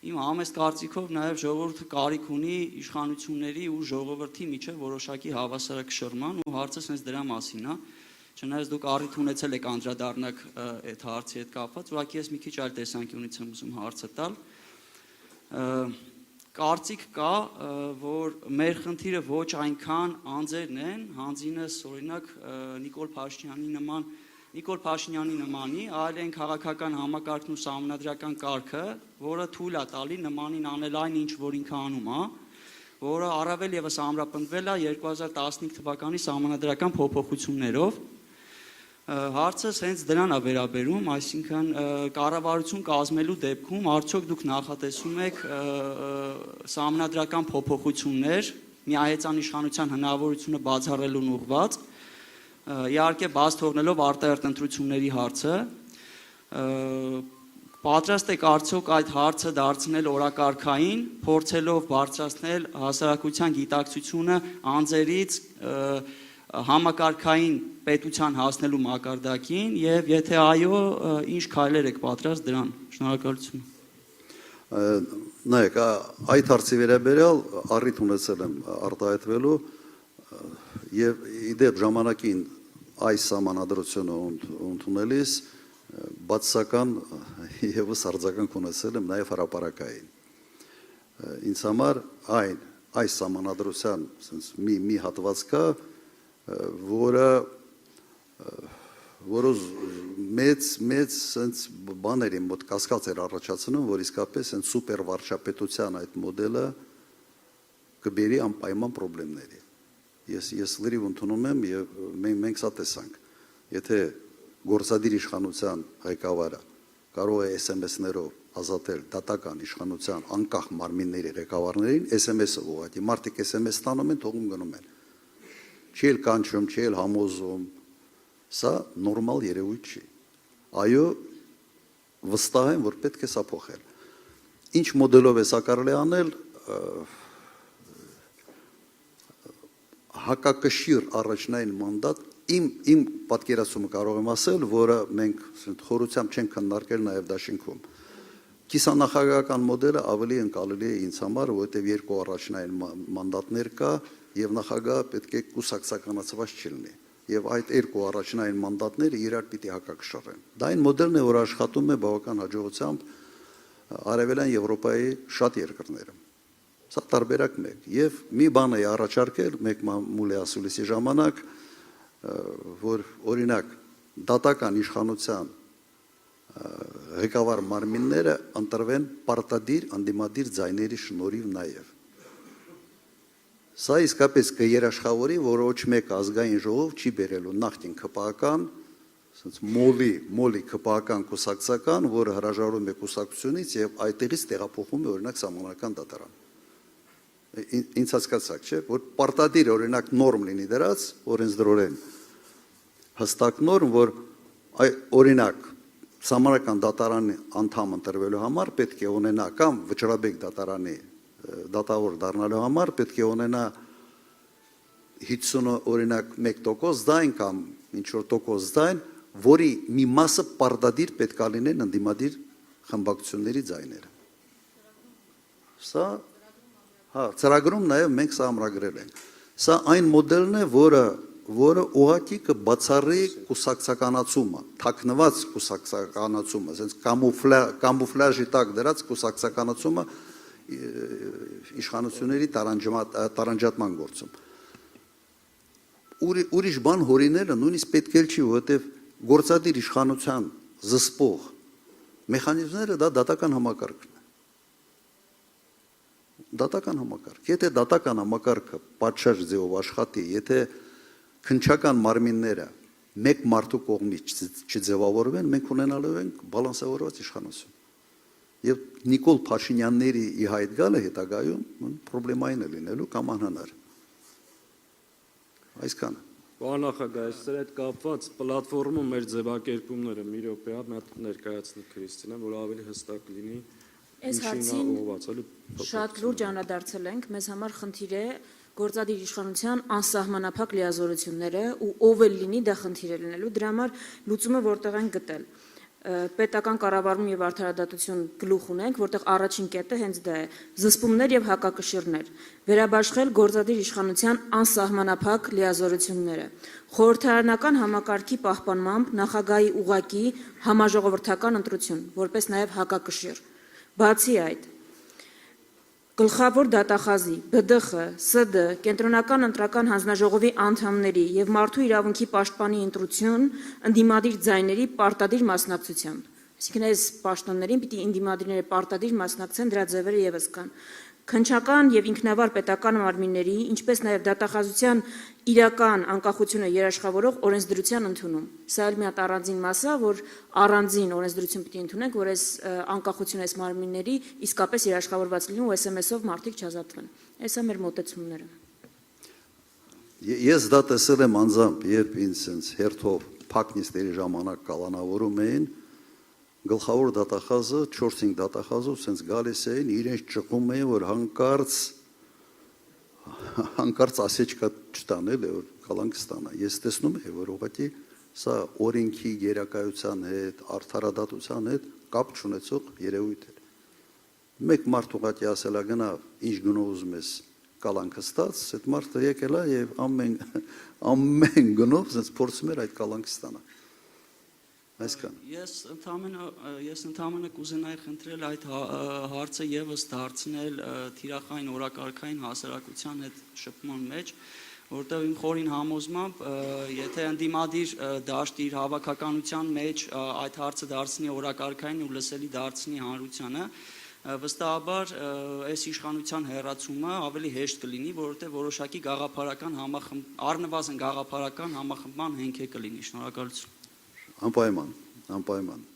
իմ համեստ կարծիքով նաև ժողովուրդը կարիք ունի իշխանությունների ու ժողովրդի միջև որոշակի հավասարակշռման ու հարցը sense դրա մասին է, չնայած դուք առիթ ունեցել եք անդրադառնաք այդ հարցի հետ կապված, ուղղակի ես մի քիչ այլ տեսանկյունից եմ ուզում հարցը տալ։ Կարծիք կա, որ մեր խնդիրը ոչ այնքան անձերն են, հանձինս օրինակ Նիկոլ Փաշինյանի նմանի, այլ այն քաղաքական համակարգն ու սահմանադրական կարգը, որը թույլ է տալի նմանին անել այն ինչ որ ինքը անում է, որը առավել եւս ամրապնդվել է 2015 թվականի սահմանադրական փոփոխություններով։ Հարցը հենց դրան է վերաբերում, այսինքն կառավարություն կազմելու դեպքում արդյոք դուք նախատեսում եք սահմանադրական փոփոխություններ միահեծան իշխանության հնարավորությունը բացառելուն ուղղված, իհարկե բաց թողնելով արտահերթ ընտրությունների հարցը, պատրաստ եք արդյոք այդ հարցը դարձնել օրակարգային, փորձելով բարձրացնել հասարակության գիտակցությունը անձերից համակարգային պետության հասնելու մակարդակին եւ եթե այո, ինչ քայլեր եք պատրաստ դրան։ Շնորհակալություն։ Նայեք, այդ հարցի վերաբերյալ առիթ ունեցել եմ արտահայտվելու եւ իդեպ ժամանակին այս սահմանադրությունը ընդունելիս բացասական եւս արձագանք ունեցել եմ նաեւ հրապարակային։ Ինձ համար այս սահմանադրության մի հատված կա, որը մեծ սենց բաների մոտ կասկած էր առաջացնում, որ իսկապես են սուպեր վարչապետության այդ մոդելը կբերի անպայման խնդիրների։ Ես լրիվ ընդունում եմ եւ մենք սա տեսանք։ Եթե գործադիր իշխանության ղեկավարը կարող է SMS-ներով ազատել դատական իշխանության անկախ մարմինների ղեկավարներին, SMS-ը ուղղակի մարդիկ SMS ստանում են, թողում գնում են։ Չի էլ կանչում, չի էլ համոզում, սա նորմալ երևույթ չի։ Այո, վստահ եմ, որ պետք է սա փոխել։ Ինչ մոդելով է սա կարելի անել, հակակշիռ առաջնային մանդատ, իմ պատկերացումը կարող եմ ասել, որը մենք խորությամբ չենք քննարկել նաև դաշինքում։ Կիսանախագահական մոդելը ավելի ընկալելի է ինձ համար, որովհետև երկու առաջնային մանդատներ կա եւ նախագահը պետք է կուսակցականացված չլինի եւ այդ երկու առաջնային մանդատները իրար պիտի հակակշռեն։ Դա այն մոդելն է, որ աշխատում է բավական հաջողությամբ Արևելյան Եվրոպայի շատ երկրներում։ Սա տարբերակ մեկ եւ մի բան է առաջարկել մեկ մամուլի ասուլիսի ժամանակ, որ օրինակ դատական իշխանության ղեկավար մարմինները ընտրվեն պարտադիր անդիմադիր ձայների շնորհիվ նաեւ։ Սա իսկապես կերաշխավորի, որ ոչ մեկ ազգային ժողով չի բերելու նախկին ԿՊԱ-ական, մոլի ԿՊԱ-ական կուսակցական, որը հրաժարվում է կուսակցությունից եւ այդտեղից տեղափոխում է օրինակ սահմանական դատարան։ Ինձ հասկացաք, չէ՞, որ պարտադիր օրինակ նորմ լինի դրած, օրենսդրորեն հստակ նորմ, որ օրինակ սահմանական դատարանի անդամ ընտրվելու համար պետք է ունենա կամ Վճռաբեկ դատարանի դատավոր դառնալու համար պետք է ունենա 50 օրինակ 1% ձայն կամ ինչ որ տոկոս ձայն, որի մի մասը պարտադիր պետք է լինեն ընդդիմադիր խմբակցությունների ձայները։ Սա ծրագրում նաև մենք սա ամրագրել ենք։ Սա այն մոդելն է, որը ուղղակի կբացառի կուսակցականացումը, թաքնված կուսակցականացումը, ասենց կամուֆլաժի տակ դրած կուսակցականացումը իշխանությունների տարանջատման գործում։ Ուրիշ բան հորինելը նույնիսկ պետք էլ չի, որովհետև գործադիր իշխանության զսպող մեխանիզմները դա դատական համակարգն է։ Դատական համակարգ։ Եթե դատական համակարգը պատշաճ ձևով աշխատի, եթե քննչական մարմինները մեկ մարդու կողմից չձևավորվեն, մենք ունենալու ենք բալանսավորված իշխանություն։ Եվ Նիկոլ Փաշինյանների ի հայտ գալը հետագայում պրոբլեմային է լինելու կամ անհնար։ Այսքանը։ Պարոն նախագահ, այստեղ հետ կապված պլատֆորմում մեր ձևակերպումները մի րոպե ներկայացնի Քրիստինան, որ ավելի հստակ լինի։ Այս հարցին շատ լուրջ անդրադարձել ենք, մեզ համար խնդիր է գործադիր իշխանության անսահմանափակ լիազորությունները ու ով էլ լինի դա խնդիր է լինելու, դրա համար լուծումը որտեղ են գտել։ պետական կառավարում եւ արդարադատություն գլուխ ունենք, որտեղ առաջին կետը հենց դա է՝ զսպումներ եւ հակակշիռներ, վերաբաշխել գործադիր իշխանության անսահմանափակ լիազորությունները, խորհրդարանական համակարգի պահպանմամբ նախագահի ուղղակի համաժողովրդական ընտրություն, որպես նաեւ հակակշիռ։ Բացի այդ, Գլխավոր դատախազի, ԲԴԽ, ՍԴ, Կենտրոնական ընտրական հանձնաժողովի անդամների եւ մարդու իրավունքի պաշտպանի ընտրություն ընդդիմադիր ձայների պարտադիր մասնակցությամբ։ Այսինքն այս պաշտոններին պիտի ընդդիմադիրները պարտադիր մասնակցեն, դրա ձևերը եւս կան։ Քննչական եւ ինքնավար պետական մարմինների, ինչպես նաեւ դատախազության իրական անկախությունը երաշխավորող օրենսդրության ընդունում։ Սա էլ մի հատ առանձին մաս է, որ առանձին օրենսդրություն պիտի ընդունենք, որ այս անկախությունը այս մարմինների իսկապես երաշխավորված լինի ու SMS-ով մարդիկ չազատվեն։ Այս է մեր մոտեցումները։ Ես դա տեսել եմ անձամբ, երբ ինձ sense հերթով փակնիստերի ժամանակ կալանավորում էին, գլխավոր դատախազը 4-5 դատախազով sense գալիս էին, իրենց ճկում էին, որ հանկարծ ասեչկա չտան էլ որ կալանք ստանա։ Ես տեսնում եմ, որ ուղղակի սա օրենքի գերակայության հետ, արդարադատության հետ կապ չունեցող երևույթ է։ Մեկ մարդ ուղղակի ասելա գնա ինչ գնով ուզում ես կալանքը ստաց, այդ մարդը եկել է եւ ամեն գնով sense փորձում էր այդ կալանքը ստանալ։ Այսքան։ Ես ընդհանրապես կուզենայի խնդրել այդ հարցը եւս դարձնել թիրախային օրակարգային հասարակության հետ շփման մեջ, որտեղ իմ խորին համոզմամբ, եթե ընդդիմադիր դաշտի իր հավաքականության մեջ այդ հարցը դարձնի օրակարգային ու լսելի դարձնի հանրությանը, վստահաբար այս իշխանության հերացումը ավելի հեշտ կլինի, որովհետև որոշակի գաղափարական առնվազն գաղափարական համախմբման հենք է կլինի։ Շնորհակալություն։ Անպայման։